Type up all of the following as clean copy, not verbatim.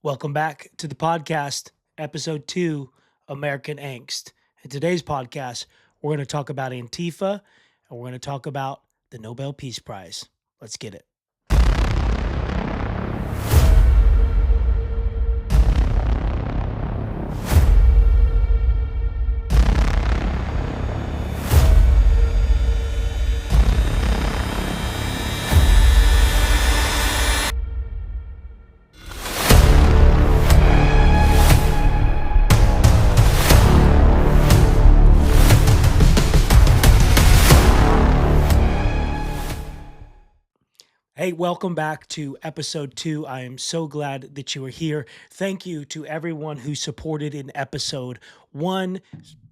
Welcome back to the podcast, episode 2, American Angst. In today's podcast, we're going to talk about Antifa and we're going to talk about the Nobel Peace Prize. Let's get it. Hey, welcome back to episode 2. I am so glad that you are here. Thank you to everyone who supported in episode 1.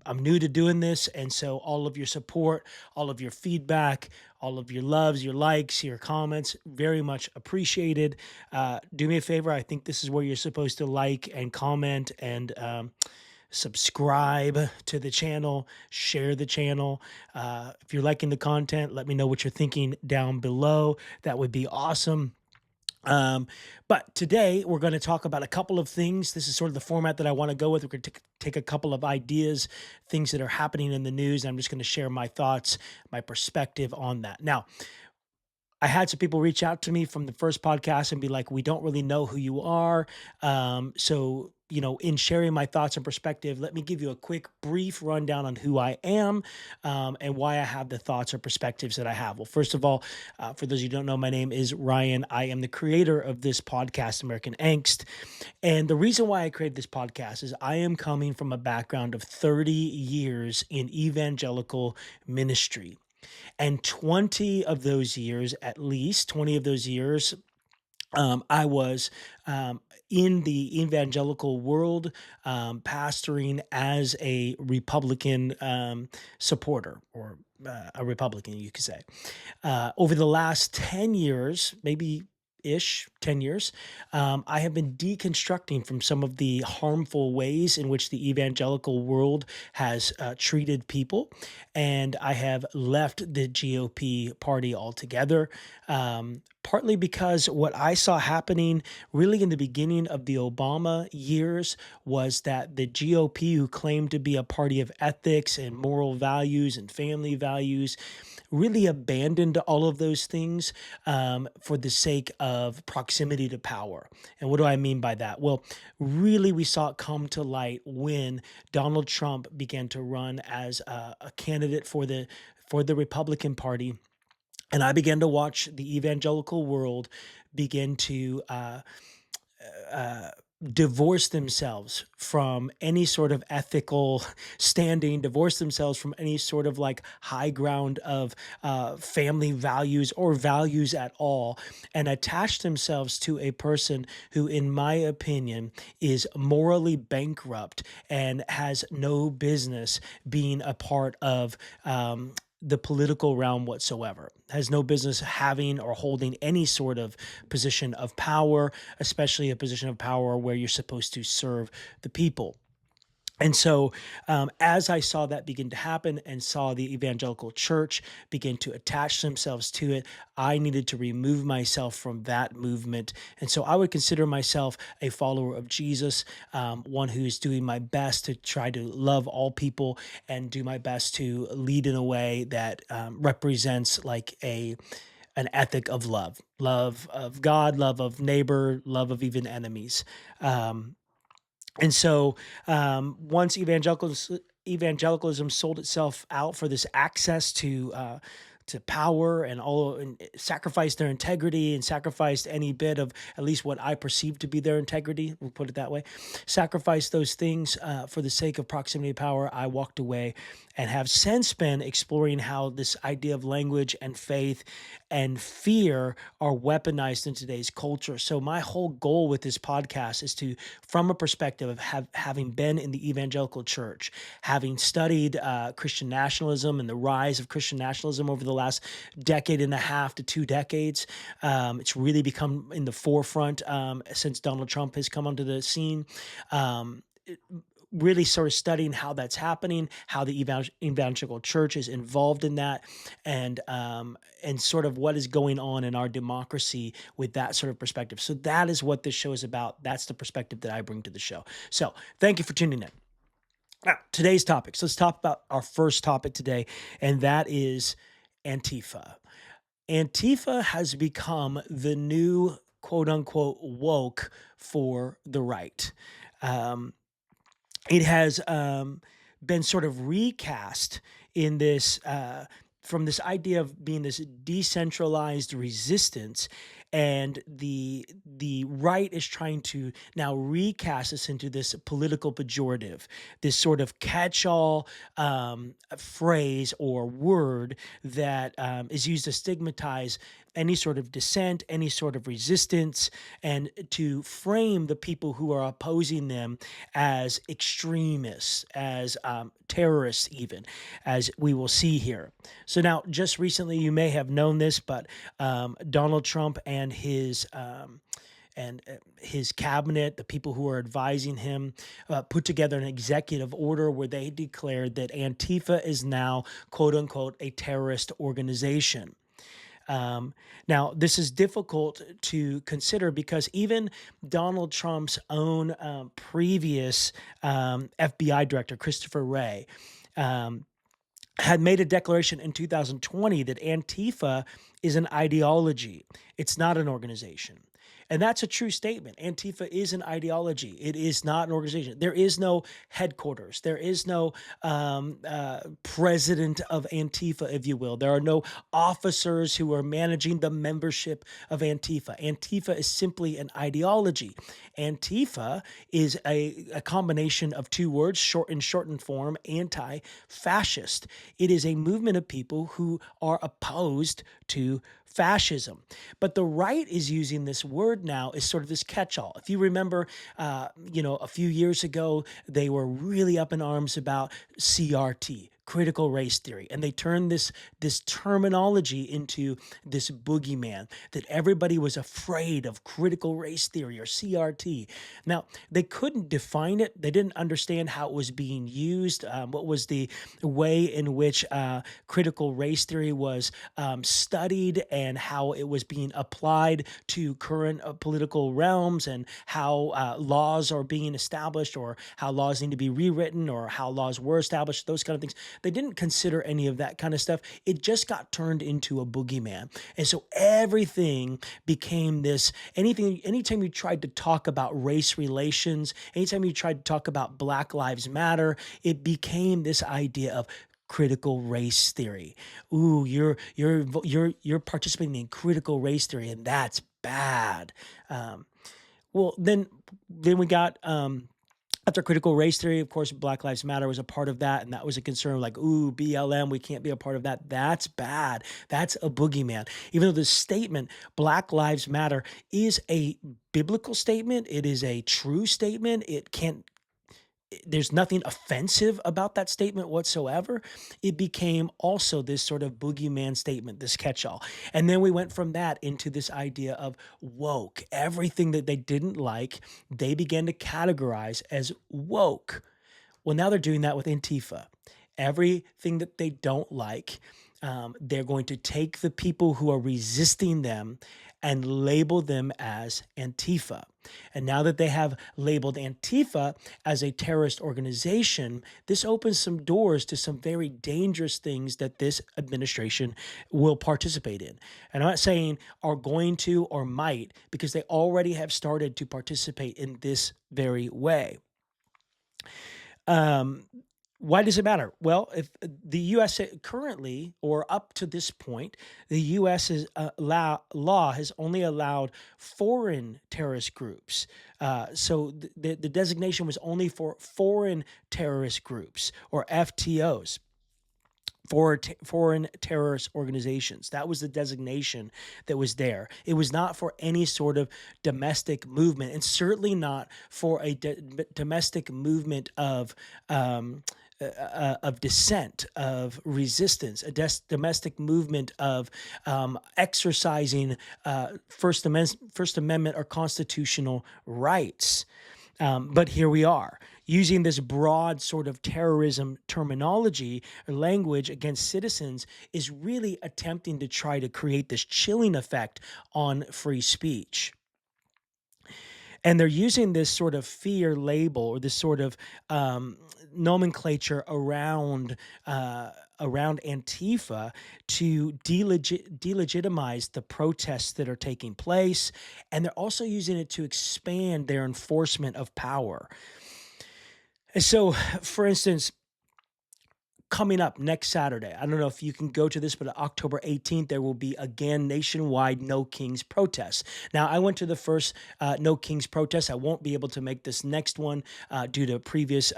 I'm new to doing this, and so all of your support, all of your feedback, all of your loves, your likes, your comments, very much appreciated. Do me a favor. I think this is where you're supposed to like and comment and subscribe to the channel, share the channel. If you're liking the content, let me know what you're thinking down below. That would be awesome. But today we're going to talk about a couple of things. This is sort of the format that I want to go with. We're going to take a couple of ideas, things that are happening in the news, and I'm just going to share my thoughts, my perspective on that. Now, I had some people reach out to me from the first podcast and be like, we don't really know who you are. In sharing my thoughts and perspective, let me give you a quick, brief rundown on who I am and why I have the thoughts or perspectives that I have. Well, first of all, for those of you who don't know, my name is Ryan. I am the creator of this podcast, American Angst. And the reason why I created this podcast is I am coming from a background of 30 years in evangelical ministry. And 20 of those years, at least 20 of those years, I was in the evangelical world, pastoring as a Republican supporter, or a Republican, you could say. Over the last 10 years, maybe 10 years, I have been deconstructing from some of the harmful ways in which the evangelical world has treated people. And I have left the GOP party altogether, partly because what I saw happening really in the beginning of the Obama years was that the GOP, who claimed to be a party of ethics and moral values and family values, really abandoned all of those things for the sake of proximity to power. And what do I mean by that? Well, really, we saw it come to light when Donald Trump began to run as a candidate for the Republican Party. And I began to watch the evangelical world begin to divorce themselves from any sort of ethical standing, divorce themselves from any sort of like high ground of family values or values at all, and attach themselves to a person who, in my opinion, is morally bankrupt and has no business being a part of the political realm whatsoever, has no business having or holding any sort of position of power, especially a position of power where you're supposed to serve the people. And so, as I saw that begin to happen and saw the evangelical church begin to attach themselves to it, I needed to remove myself from that movement. And so I would consider myself a follower of Jesus, one who's doing my best to try to love all people and do my best to lead in a way that represents like an ethic of love of God, love of neighbor, love of even enemies. And so once evangelicalism sold itself out for this access to power and sacrificed their integrity and sacrificed any bit of at least what I perceive to be their integrity, we'll put it that way, sacrificed those things for the sake of proximity to power, I walked away and have since been exploring how this idea of language and faith and fear are weaponized in today's culture. So my whole goal with this podcast is to, from a perspective of having been in the evangelical church, having studied Christian nationalism and the rise of Christian nationalism over the last decade and a half to 2 decades. It's really become in the forefront since Donald Trump has come onto the scene. really sort of studying how that's happening, how the evangelical church is involved in that, and sort of what is going on in our democracy with that sort of perspective. So that is what this show is about. That's the perspective that I bring to the show. So thank you for tuning in. Now, today's topic. So let's talk about our first topic today, and that is Antifa. Antifa has become the new quote unquote woke for the right. Um, it has been sort of recast in this from this idea of being this decentralized resistance, and the right is trying to now recast this into this political pejorative, this sort of catch-all phrase or word that is used to stigmatize any sort of dissent, any sort of resistance, and to frame the people who are opposing them as extremists, as terrorists, even, as we will see here. So now, just recently, you may have known this, but Donald Trump and his cabinet, the people who are advising him, put together an executive order where they declared that Antifa is now, quote unquote, a terrorist organization. Now, this is difficult to consider because even Donald Trump's own previous FBI director, Christopher Wray, had made a declaration in 2020 that Antifa is an ideology. It's not an organization. And that's a true statement. Antifa is an ideology. It is not an organization. There is no headquarters. There is no president of Antifa, if you will. There are no officers who are managing the membership of Antifa. Antifa is simply an ideology. Antifa is a combination of two words, shortened form, anti-fascist. It is a movement of people who are opposed to fascism. But the right is using this word now as sort of this catch-all. If you remember, a few years ago, they were really up in arms about CRT, critical race theory, and they turned this terminology into this boogeyman that everybody was afraid of critical race theory or CRT. Now, they couldn't define it. They didn't understand how it was being used, what was the way in which critical race theory was studied and how it was being applied to current political realms, and how laws are being established, or how laws need to be rewritten, or how laws were established, those kind of things. They didn't consider any of that kind of stuff. It just got turned into a boogeyman. And so everything became this, anytime you tried to talk about race relations, anytime you tried to talk about Black Lives Matter, it became this idea of critical race theory. Ooh, you're participating in critical race theory, and that's bad. Well, then we got after critical race theory, of course, Black Lives Matter was a part of that, and that was a concern like, ooh, BLM, we can't be a part of that. That's bad. That's a boogeyman. Even though the statement, Black Lives Matter, is a biblical statement, it is a true statement, there's nothing offensive about that statement whatsoever. It became also this sort of boogeyman statement, this catch-all. And then we went from that into this idea of woke. Everything that they didn't like, they began to categorize as woke. Well, now they're doing that with Antifa. Everything that they don't like, they're going to take the people who are resisting them and label them as Antifa. And now that they have labeled Antifa as a terrorist organization, this opens some doors to some very dangerous things that this administration will participate in. And I'm not saying are going to or might, because they already have started to participate in this very way. Why does it matter? Well, if the U.S. currently, or up to this point, the U.S.'s law has only allowed foreign terrorist groups. So the designation was only for foreign terrorist groups, or FTOs. Foreign terrorist organizations. That was the designation that was there. It was not for any sort of domestic movement, and certainly not for a domestic movement of dissent, of resistance, a domestic movement of exercising First Amendment or constitutional rights. But here we are. using this broad sort of terrorism terminology or language against citizens is really attempting to try to create this chilling effect on free speech. And they're using this sort of fear label or this sort of nomenclature around Antifa to delegitimize the protests that are taking place, and they're also using it to expand their enforcement of power. And so, for instance, coming up next Saturday, I don't know if you can go to this, but October 18th, there will be again nationwide No Kings protests. Now, I went to the first No Kings protest. I won't be able to make this next one due to previous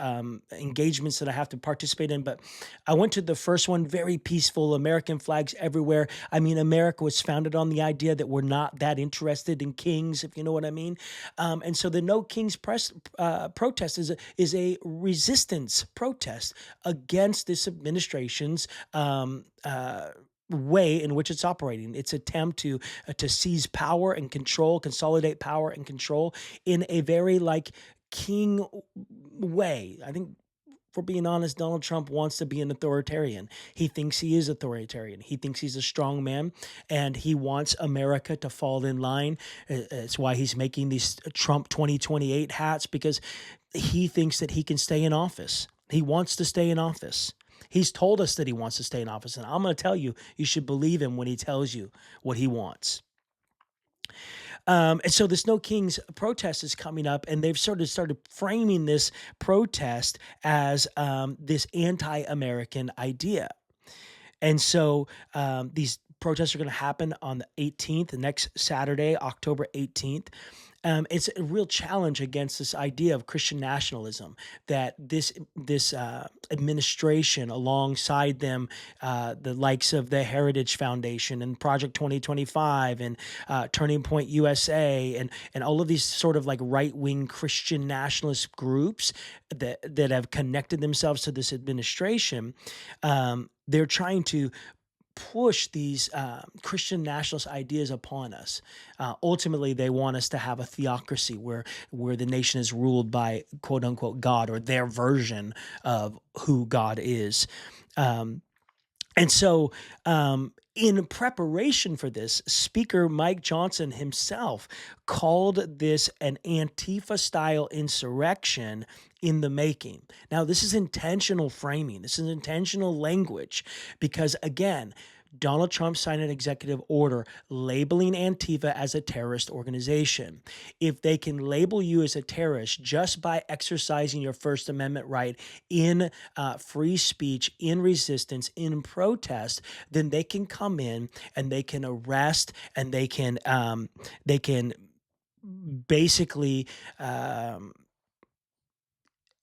engagements that I have to participate in, but I went to the first one, very peaceful, American flags everywhere. I mean, America was founded on the idea that we're not that interested in kings, if you know what I mean. And so the No Kings protest is a resistance protest against this administration's way in which it's operating. Its attempt to seize power and control, consolidate power and control in a very like king way. I think, for being honest, Donald Trump wants to be an authoritarian. He thinks he is authoritarian. He thinks he's a strong man, and he wants America to fall in line. It's why he's making these Trump 2028 hats, because he thinks that he can stay in office. He wants to stay in office. He's told us that he wants to stay in office, and I'm going to tell you, you should believe him when he tells you what he wants. And so this No Kings protest is coming up, and they've sort of started framing this protest as this anti-American idea. And so these protests are going to happen on the 18th, next Saturday, October 18th. It's a real challenge against this idea of Christian nationalism that this administration, alongside them, the likes of the Heritage Foundation and Project 2025 and Turning Point USA and all of these sort of like right wing Christian nationalist groups that have connected themselves to this administration, they're trying to push these Christian nationalist ideas upon us. Ultimately, they want us to have a theocracy where the nation is ruled by quote unquote God, or their version of who God is. And so, in preparation for this, Speaker Mike Johnson himself called this an Antifa style insurrection in the making. Now, this is intentional framing, this is intentional language, because again, Donald Trump signed an executive order labeling Antifa as a terrorist organization. If they can label you as a terrorist just by exercising your First Amendment right in free speech, in resistance, in protest, then they can come in and they can arrest and they can basically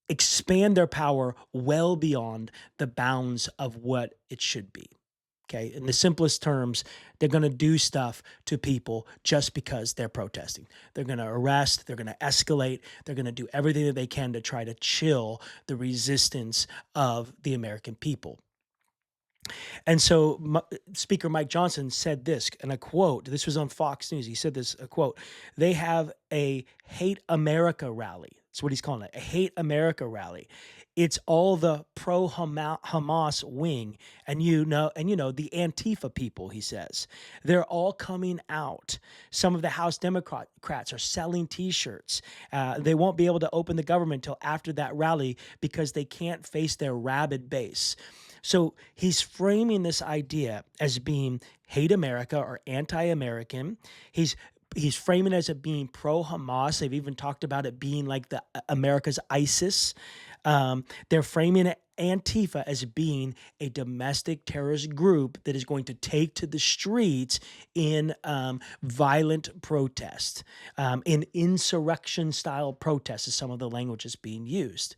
expand their power well beyond the bounds of what it should be. Okay, in the simplest terms, they're going to do stuff to people just because they're protesting. They're going to arrest, they're going to escalate, they're going to do everything that they can to try to chill the resistance of the American people. And so Speaker Mike Johnson said this, and I quote, this was on Fox News. He said this, a quote, "They have a Hate America rally." That's what he's calling it, a Hate America rally. It's all the pro-Hamas wing, and you know, the Antifa people, he says. They're all coming out. Some of the House Democrats are selling T-shirts. They won't be able to open the government until after that rally because they can't face their rabid base. So he's framing this idea as being hate America or anti-American. He's framing it as it being pro-Hamas. They've even talked about it being like the America's ISIS. They're framing it, Antifa, as being a domestic terrorist group that is going to take to the streets in violent protest, in insurrection-style protests is some of the language that's being used.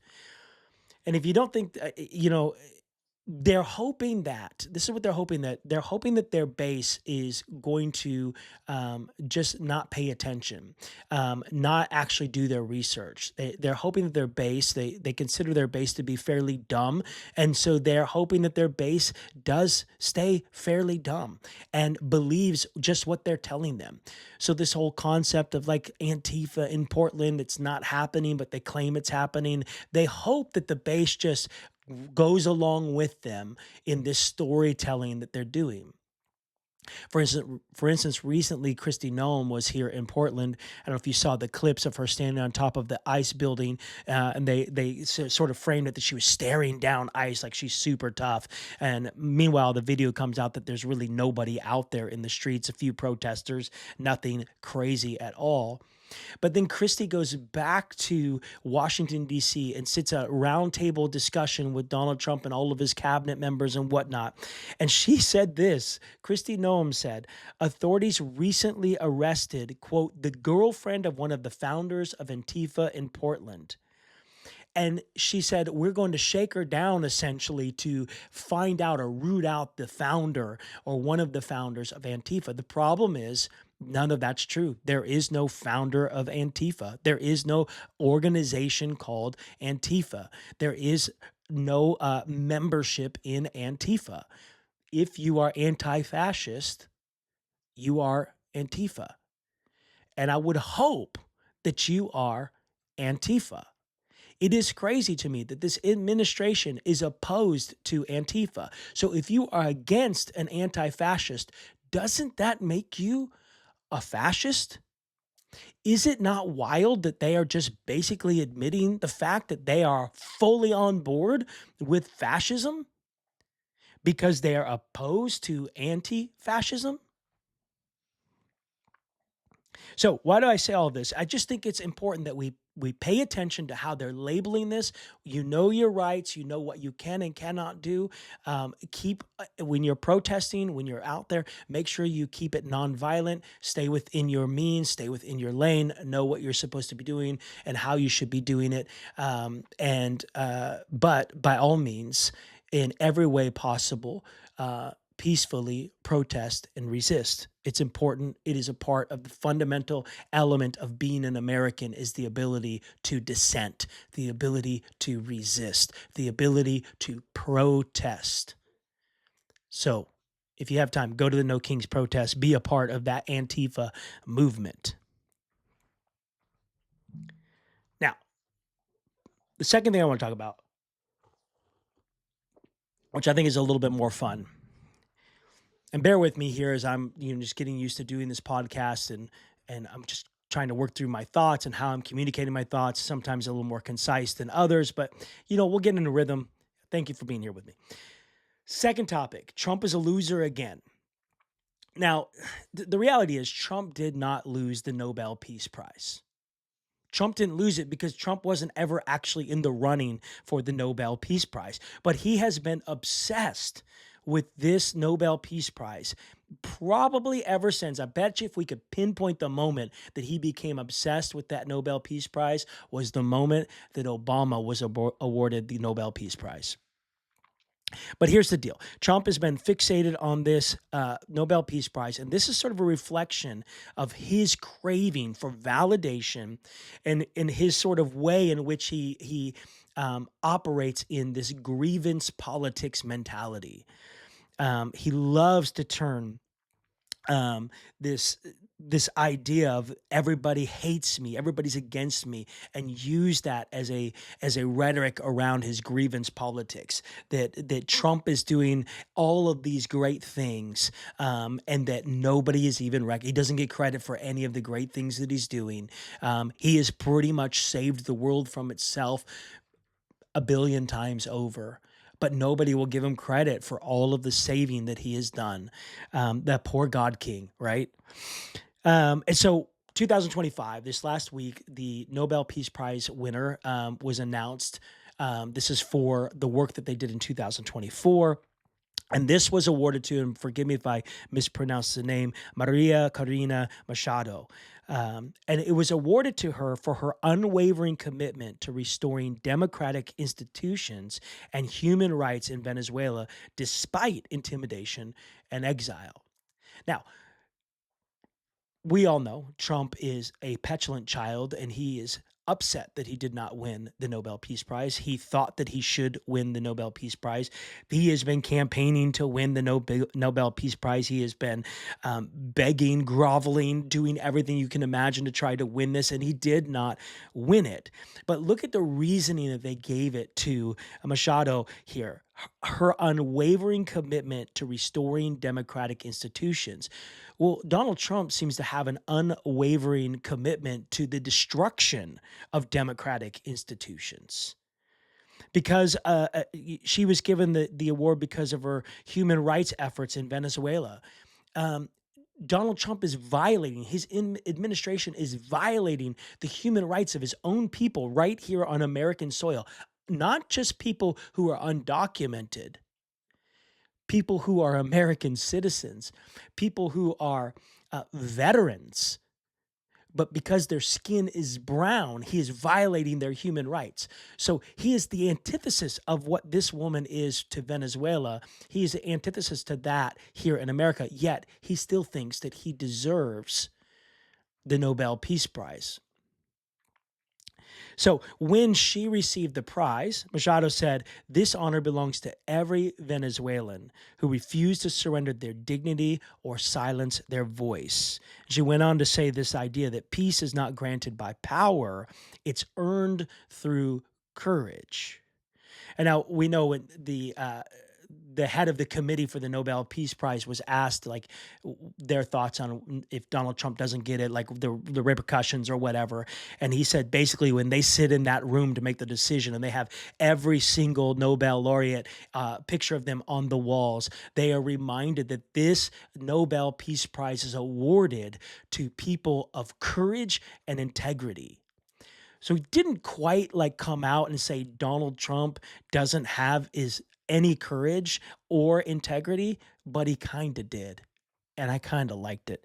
And if you don't think, they're hoping that this is what they're hoping that their base is going to just not pay attention, not actually do their research. They're hoping that their base, they consider their base to be fairly dumb. And so they're hoping that their base does stay fairly dumb and believes just what they're telling them. So this whole concept of like Antifa in Portland, it's not happening, but they claim it's happening. They hope that the base just goes along with them in this storytelling that they're doing. For instance, recently Christy Nome was here in Portland. I don't know if you saw the clips of her standing on top of the ICE building, and they sort of framed it that she was staring down ICE like she's super tough. And meanwhile, the video comes out that there's really nobody out there in the streets, a few protesters, nothing crazy at all. But then Christie goes back to Washington, D.C., and sits a roundtable discussion with Donald Trump and all of his cabinet members and whatnot. And she said this. Christy Noem said, authorities recently arrested, quote, the girlfriend of one of the founders of Antifa in Portland. And she said, we're going to shake her down essentially to find out or root out the founder or one of the founders of Antifa. The problem is none of that's true. There is no founder of Antifa. There is no organization called Antifa. There is no membership in Antifa. If you are anti-fascist, you are Antifa. And I would hope that you are Antifa. It is crazy to me that this administration is opposed to Antifa. So if you are against an anti-fascist, doesn't that make you a fascist? Is it not wild that they are just basically admitting the fact that they are fully on board with fascism because they are opposed to anti-fascism? So why do I say all this? I just think it's important that we pay attention to how they're labeling this. You know your rights. You know what you can and cannot do. Keep when you're protesting, when you're out there, make sure you keep it nonviolent. Stay within your means. Stay within your lane. Know what you're supposed to be doing and how you should be doing it. But by all means, in every way possible, peacefully protest and resist. It's important. It is a part of the fundamental element of being an American is the ability to dissent, the ability to resist, the ability to protest. So if you have time, go to the No Kings protest, be a part of that Antifa movement. Now, the second thing I want to talk about, which I think is a little bit more fun, and bear with me here as I'm just getting used to doing this podcast and I'm just trying to work through my thoughts and how I'm communicating my thoughts, sometimes a little more concise than others, but we'll get into rhythm. Thank you for being here with me. Second topic, Trump is a loser again. Now, the reality is Trump did not lose the Nobel Peace Prize. Trump didn't lose it because Trump wasn't ever actually in the running for the Nobel Peace Prize, but he has been obsessed with this Nobel Peace Prize probably ever since. I bet you if we could pinpoint the moment that he became obsessed with that Nobel Peace Prize was the moment that Obama was awarded the Nobel Peace Prize. But here's the deal. Trump has been fixated on this Nobel Peace Prize, and this is sort of a reflection of his craving for validation and in his sort of way in which he operates in this grievance politics mentality. He loves to turn this idea of everybody hates me, everybody's against me, and use that as a rhetoric around his grievance politics. That Trump is doing all of these great things, and that nobody is even he doesn't get credit for any of the great things that he's doing. He has pretty much saved the world from itself a billion times over. But nobody will give him credit for all of the saving that he has done. That poor God King, right? And so 2025, this last week, the Nobel Peace Prize winner was announced. This is for the work that they did in 2024. And this was awarded to, and forgive me if I mispronounce the name, María Corina Machado. And it was awarded to her for her unwavering commitment to restoring democratic institutions and human rights in Venezuela despite intimidation and exile. Now, we all know Trump is a petulant child and he is upset that he did not win the Nobel Peace Prize. He thought that he should win the Nobel Peace Prize. He has been campaigning to win the Nobel Peace Prize. He has been begging, groveling, doing everything you can imagine to try to win this, and he did not win it. But look at the reasoning that they gave it to Machado here. Her unwavering commitment to restoring democratic institutions. Well, Donald Trump seems to have an unwavering commitment to the destruction of democratic institutions because she was given the award because of her human rights efforts in Venezuela. Um, Donald Trump is violating, his administration is violating the human rights of his own people right here on American soil, not just people who are undocumented, people who are American citizens, people who are veterans, but because their skin is brown, he is violating their human rights. So he is the antithesis of what this woman is to Venezuela. He is the antithesis to that here in America, yet he still thinks that he deserves the Nobel Peace Prize. So when she received the prize, Machado said, "This honor belongs to every Venezuelan who refused to surrender their dignity or silence their voice." She went on to say this idea that peace is not granted by power, it's earned through courage. And now we know when the head of the committee for the Nobel Peace Prize was asked like their thoughts on if Donald Trump doesn't get it, like the repercussions or whatever. And he said basically when they sit in that room to make the decision and they have every single Nobel laureate picture of them on the walls, they are reminded that this Nobel Peace Prize is awarded to people of courage and integrity. So he didn't quite like come out and say Donald Trump doesn't have is any courage or integrity, but he kind of did. And I kind of liked it.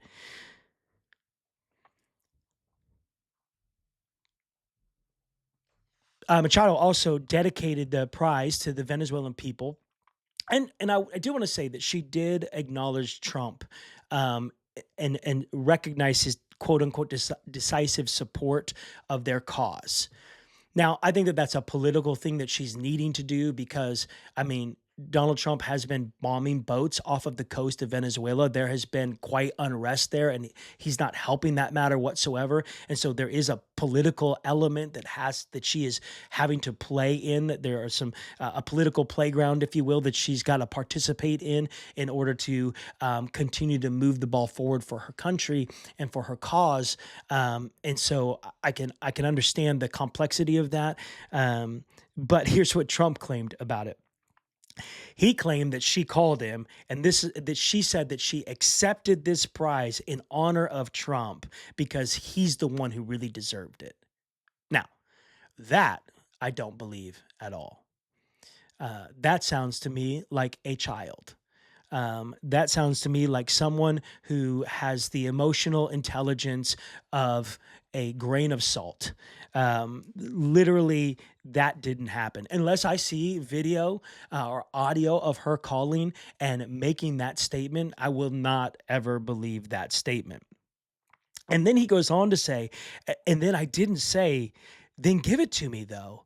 Machado also dedicated the prize to the Venezuelan people. And I do want to say that she did acknowledge Trump and recognize his quote unquote decisive support of their cause. Now, I think that that's a political thing that she's needing to do because, I mean, Donald Trump has been bombing boats off of the coast of Venezuela. There has been quite unrest there, and he's not helping that matter whatsoever. And so there is a political element that she is having to play in. There are some a political playground, if you will, that she's got to participate in order to continue to move the ball forward for her country and for her cause. And so I can understand the complexity of that. But here's what Trump claimed about it. He claimed that she called him and that she said that she accepted this prize in honor of Trump because he's the one who really deserved it. Now, that I don't believe at all. That sounds to me like a child. That sounds to me like someone who has the emotional intelligence of a grain of salt. Literally, that didn't happen. Unless I see video or audio of her calling and making that statement, I will not ever believe that statement. And then he goes on to say, and then I didn't say, then give it to me though,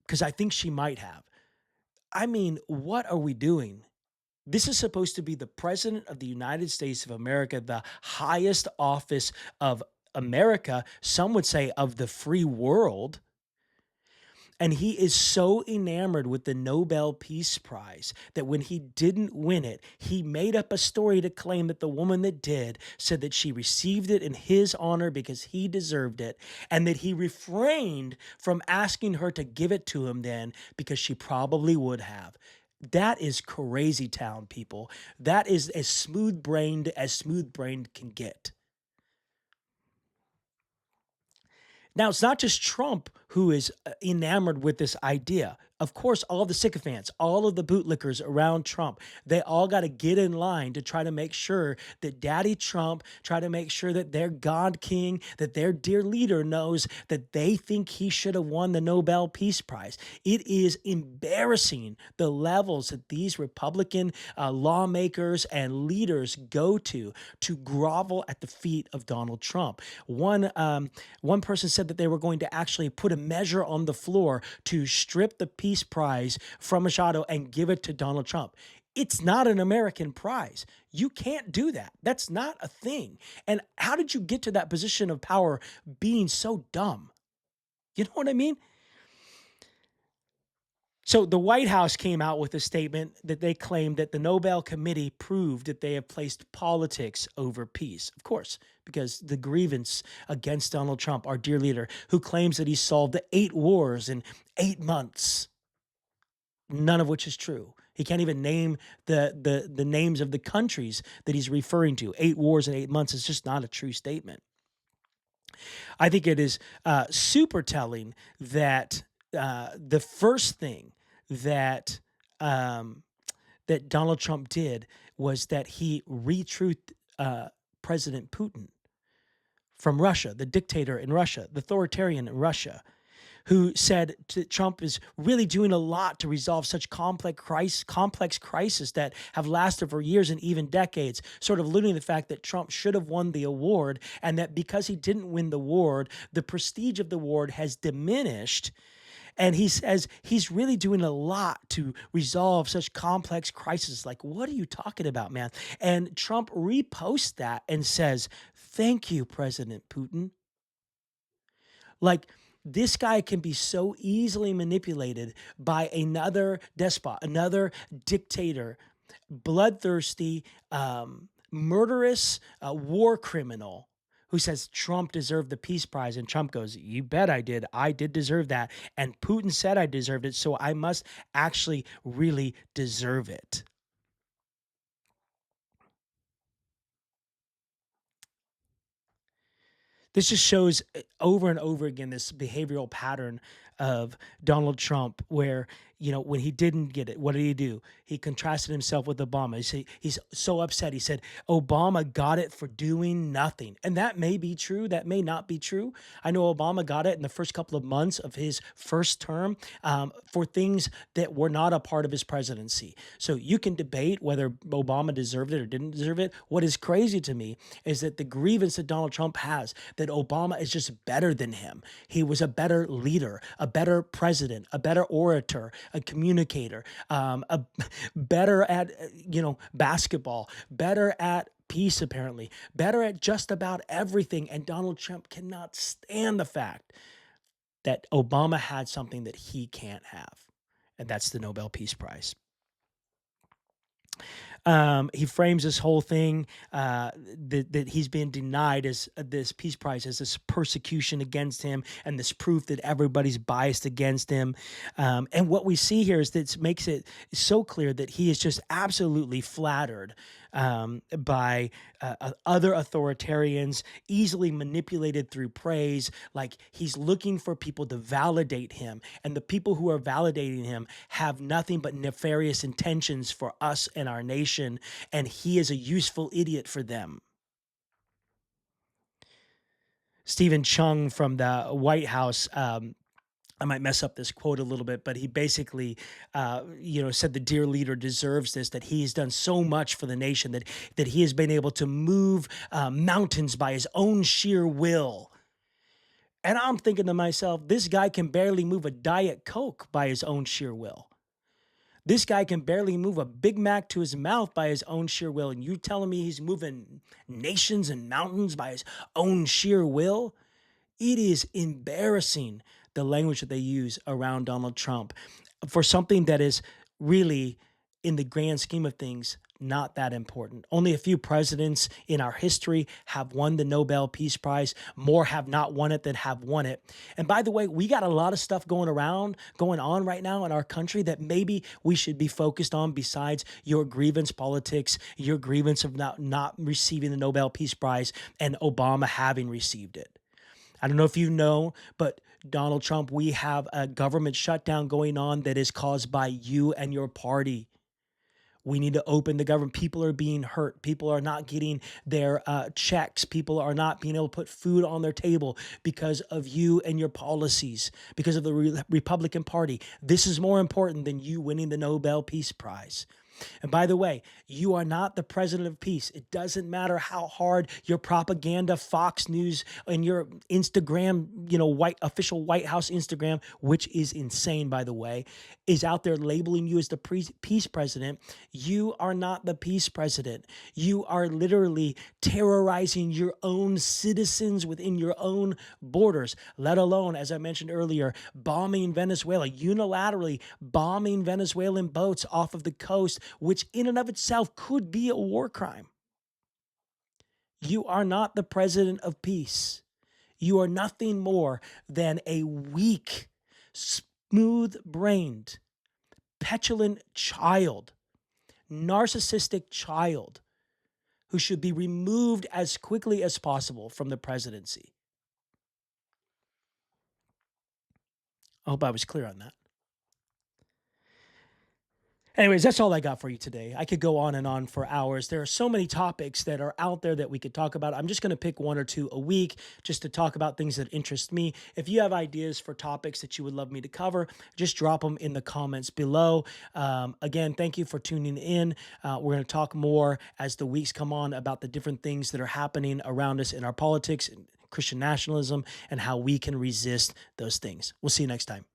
because I think she might have. I mean, what are we doing? This is supposed to be the President of the United States of America, the highest office of America, some would say of the free world. And he is so enamored with the Nobel Peace Prize that when he didn't win it, he made up a story to claim that the woman that did said that she received it in his honor because he deserved it, and that he refrained from asking her to give it to him then because she probably would have. That is crazy town, people. That is as smooth brained can get. Now, it's not just Trump who is enamored with this idea. Of course, all the sycophants, all of the bootlickers around Trump, they all got to get in line to try to make sure that Daddy Trump, try to make sure that their God King, that their dear leader knows that they think he should have won the Nobel Peace Prize. It is embarrassing the levels that these Republican lawmakers and leaders go to grovel at the feet of Donald Trump. One person said that they were going to actually put a measure on the floor to strip the Peace Prize from Machado and give it to Donald Trump. It's not an American prize. You can't do that. That's not a thing. And how did you get to that position of power being so dumb? You know what I mean? So the White House came out with a statement that they claimed that the Nobel Committee proved that they have placed politics over peace. Of course, because the grievance against Donald Trump, our dear leader, who claims that he solved 8 wars in 8 months, none of which is true. He can't even name the names of the countries that he's referring to. 8 wars in 8 months is just not a true statement. I think it is super telling that the first thing that that Donald Trump did was that he retruthed President Putin from Russia, the dictator in Russia, the authoritarian in Russia, who said Trump is really doing a lot to resolve such complex crises that have lasted for years and even decades, sort of alluding to the fact that Trump should have won the award, and that because he didn't win the award, the prestige of the award has diminished. And he says he's really doing a lot to resolve such complex crises. Like, what are you talking about, man? And Trump reposts that and says, "Thank you, President Putin." Like, this guy can be so easily manipulated by another despot, another dictator, bloodthirsty, murderous war criminal who says Trump deserved the Peace Prize. And Trump goes, "You bet I did. I did deserve that. And Putin said I deserved it. So I must actually really deserve it." This just shows over and over again this behavioral pattern of Donald Trump, where, when he didn't get it, what did he do? He contrasted himself with Obama. He's so upset. He said, Obama got it for doing nothing. And that may be true. That may not be true. I know Obama got it in the first couple of months of his first term for things that were not a part of his presidency. So you can debate whether Obama deserved it or didn't deserve it. What is crazy to me is that the grievance that Donald Trump has, that Obama is just better than him. He was a better leader, a better president, a better orator, a communicator, better at basketball, better at peace, apparently, better at just about everything. And Donald Trump cannot stand the fact that Obama had something that he can't have, and that's the Nobel Peace Prize. He frames this whole thing that he's been denied as this Peace Prize as this persecution against him and this proof that everybody's biased against him. And what we see here is that it makes it so clear that he is just absolutely flattered by other authoritarians, easily manipulated through praise. Like, he's looking for people to validate him, and the people who are validating him have nothing but nefarious intentions for us and our nation, and he is a useful idiot for them. Stephen Chung from the White House, I might mess up this quote a little bit, but he basically, said the dear leader deserves this, that he's done so much for the nation, that he has been able to move mountains by his own sheer will. And I'm thinking to myself, this guy can barely move a Diet Coke by his own sheer will. This guy can barely move a Big Mac to his mouth by his own sheer will. And you telling me he's moving nations and mountains by his own sheer will? It is embarrassing, the language that they use around Donald Trump for something that is really, in the grand scheme of things, not that important. Only a few presidents in our history have won the Nobel Peace Prize. More have not won it than have won it. And by the way, we got a lot of stuff going on right now in our country that maybe we should be focused on besides your grievance politics, your grievance of not receiving the Nobel Peace Prize, and Obama having received it. I don't know if you know, but Donald Trump, we have a government shutdown going on that is caused by you and your party. We need to open the government. People are being hurt. People are not getting their checks. People are not being able to put food on their table because of you and your policies, because of the Republican Party. This is more important than you winning the Nobel Peace Prize. And by the way, you are not the president of peace. It doesn't matter how hard your propaganda, Fox News, and your Instagram, official White House Instagram, which is insane, by the way, is out there labeling you as the peace president. You are not the peace president. You are literally terrorizing your own citizens within your own borders, let alone, as I mentioned earlier, bombing Venezuela, unilaterally bombing Venezuelan boats off of the coast, which in and of itself could be a war crime. You are not the president of peace. You are nothing more than a weak, smooth-brained, petulant child, narcissistic child who should be removed as quickly as possible from the presidency. I hope I was clear on that. Anyways, that's all I got for you today. I could go on and on for hours. There are so many topics that are out there that we could talk about. I'm just going to pick one or two a week just to talk about things that interest me. If you have ideas for topics that you would love me to cover, just drop them in the comments below. Again, thank you for tuning in. We're going to talk more as the weeks come on about the different things that are happening around us in our politics and Christian nationalism and how we can resist those things. We'll see you next time.